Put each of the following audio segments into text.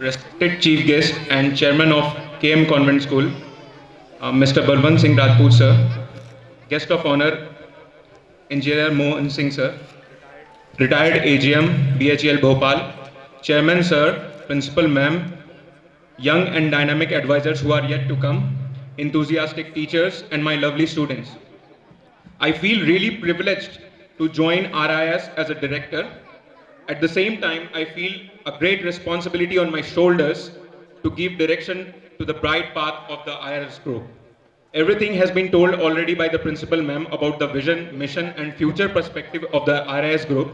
respected chief guest and chairman of KM Convent School, Mr. Balwant Singh Rajput sir, guest of honor, Engineer Mohan Singh sir, retired AGM, BHEL Bhopal, chairman sir, principal ma'am, young and dynamic advisors who are yet to come, enthusiastic teachers, and my lovely students. I feel really privileged to join RIS as a director. At the same time, I feel a great responsibility on my shoulders to give direction to the bright path of the IRS group. Everything has been told already by the principal ma'am about the vision, mission, and future perspective of the RIS group.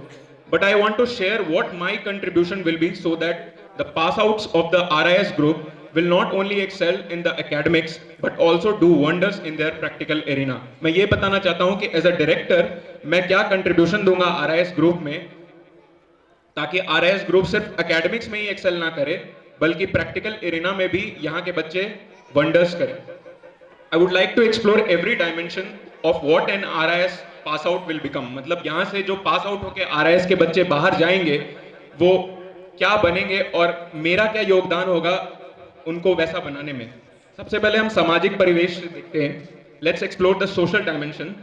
But I want to share what my contribution will be so that the pass outs of the RIS group will not only excel in the academics but also do wonders in their practical arena. मैं ये बताना चाहता हूँ कि as a director मैं क्या contribution दूंगा RIS group में ताकि RIS ग्रुप सिर्फ एकेडमिक्स में ही एक्सेल ना करे बल्कि प्रैक्टिकल एरिना में भी यहाँ के बच्चे वंडर्स करें. I would like to explore every dimension of what an RIS pass out will become. मतलब यहाँ से जो पास आउट होके RIS के बच्चे बाहर जाएंगे वो क्या बनेंगे और मेरा क्या योगदान होगा उनको वैसा बनाने में. सबसे पहले हम सामाजिक परिवेश देखते हैं. Let's explore the social dimension.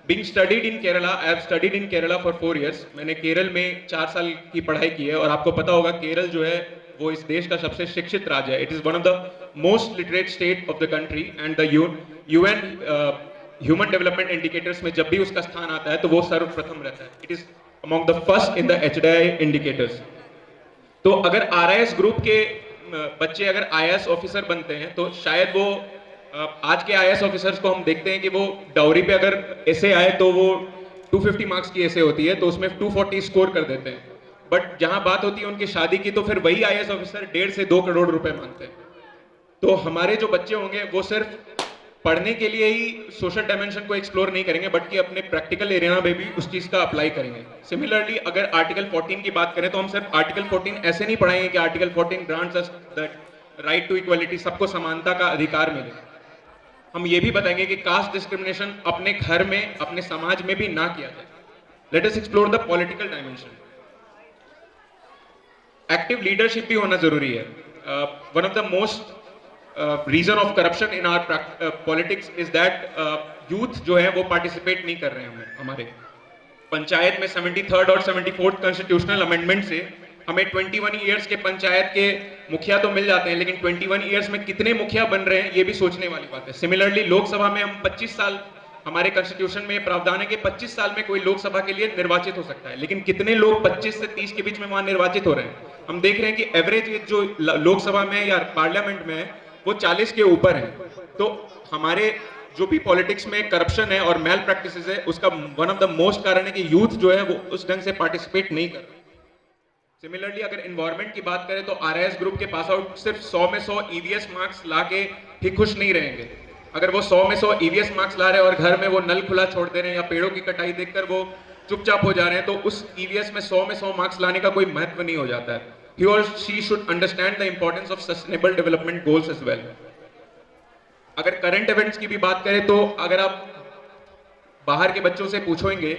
Being studied in Kerala, I have studied in Kerala for 4 years. मैंने केरल में 4 साल की पढ़ाई की है और आपको पता होगा केरल जो है वो इस देश का सबसे शिक्षित राज्य है. It is one of the most literate state of the country and the UN human development indicators में जब भी उसका स्थान आता है तो वो सर्वप्रथम रहता है. It is among the first in the HDI indicators. तो अगर RIS ग्रुप के बच्चे अगर IAS ऑफिसर बनते हैं तो शायद वो आज के IAS ऑफिसर्स को हम देखते हैं कि वो डाउरी पे अगर ऐसे आए तो वो 250 मार्क्स की ऐसे होती है तो उसमें 240 स्कोर कर देते हैं. बट जहां बात होती है उनकी शादी की तो फिर वही IAS ऑफिसर 1.5 से 2 करोड़ रुपए मांगते हैं. तो हमारे जो बच्चे होंगे वो सिर्फ पढ़ने के लिए ही सोशल डायमेंशन को एक्सप्लोर नहीं करेंगे बल्कि अपने प्रैक्टिकल एरिया में भी उस चीज का अप्लाई करेंगे. सिमिलरली अगर आर्टिकल 14 की बात करें तो हम सिर्फ आर्टिकल 14 ऐसे नहीं पढ़ाएंगे कि article 14 grants us the right to equality, सबको समानता का अधिकार मिले. हम ये भी बताएंगे कि कास्ट डिस्क्रिमिनेशन अपने घर में अपने समाज में भी ना किया जाए. Let us explore the political dimension. Active leadership भी होना जरूरी है. One of the most reason of corruption in our politics is that youth जो है वो पार्टिसिपेट नहीं कर रहे हैं. हमारे पंचायत में 73rd और 74th कॉन्स्टिट्यूशनल अमेंडमेंट से हमें 21 ईयर्स के पंचायत के मुखिया तो मिल जाते हैं लेकिन 21 ईयर्स में कितने मुखिया बन रहे हैं ये भी सोचने वाली बात है. सिमिलरली लोकसभा में हम 25 साल, हमारे कॉन्स्टिट्यूशन में प्रावधान है कि 25 साल में कोई लोकसभा के लिए निर्वाचित हो सकता है लेकिन कितने लोग 25 से 30 के बीच में वहां निर्वाचित हो रहे हैं. हम देख रहे हैं कि एवरेज एज जो लोकसभा में या पार्लियामेंट में है वो 40 के ऊपर है. तो हमारे जो भी पॉलिटिक्स में करप्शन है और मैल प्रैक्टिसेस है उसका वन ऑफ द मोस्ट कारण है कि यूथ जो है वो उस ढंग से पार्टिसिपेट नहीं कर रहा. सिमिलरली अगर इन्वायरमेंट की बात करें तो RIS ग्रुप के पास आउट सिर्फ 100 में 100 EVS मार्क्स लाके ही खुश नहीं रहेंगे. अगर वो 100 में 100 EVS मार्क्स ला रहे हैं और घर में वो नल खुला छोड़ दे रहे हैं या पेड़ों की कटाई देखकर वो चुपचाप हो जा रहे हैं तो उस EVS में 100 में 100 मार्क्स लाने का कोई महत्व नहीं हो जाता है. He or she should understand the importance of sustainable development goals as well. अगर करंट इवेंट्स की भी बात करें तो अगर आप बाहर के बच्चों से पूछोगे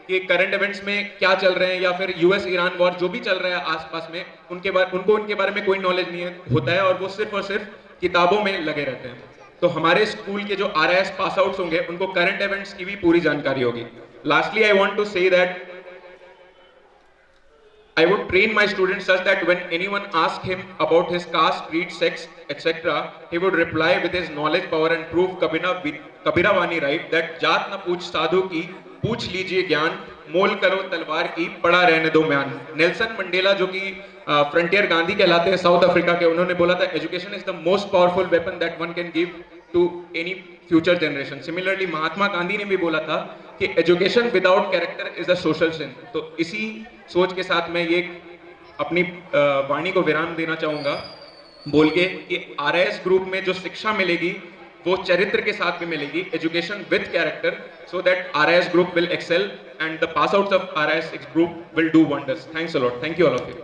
कि करंट इवेंट्स में क्या चल रहे हैं या फिर US ईरान वॉर जो भी चल रहा है आसपास में उनके बारे में कोई नॉलेज नहीं होता है और वो सिर्फ और सिर्फ किताबों में लगे रहते हैं. तो हमारे स्कूल के जो RIS पास आउट्स होंगे उनको करंट इवेंट्स की भी पूरी जानकारी होगी. Lastly I want to say that I would train my students such that when anyone asked him about his caste, creed, sex, etc., he would reply with his knowledge, power and proof Kabira Wani right that जात न पूछ साधु की, पूछ लीजिए ज्ञान, मोल करो तलवार की, पड़ा रहने दो म्यान. नेल्सन मंडेला जो कि फ्रंटियर गांधी कहलाते हैं साउथ अफ्रीका के, उन्होंने बोला था education is the most powerful weapon that one can give to any future generation. Similarly Mahatma Gandhi ने भी बोला था कि education without character is a social sin. तो इसी सोच के साथ मैं ये अपनी वाणी को विराम देना चाहूंगा बोल के कि RIS ग्रुप में जो शिक्षा मिलेगी वो चरित्र के साथ भी मिलेगी, education with character, so that RIS group will excel and the pass outs of RIS group will do wonders. Thanks a lot. Thank you all of you.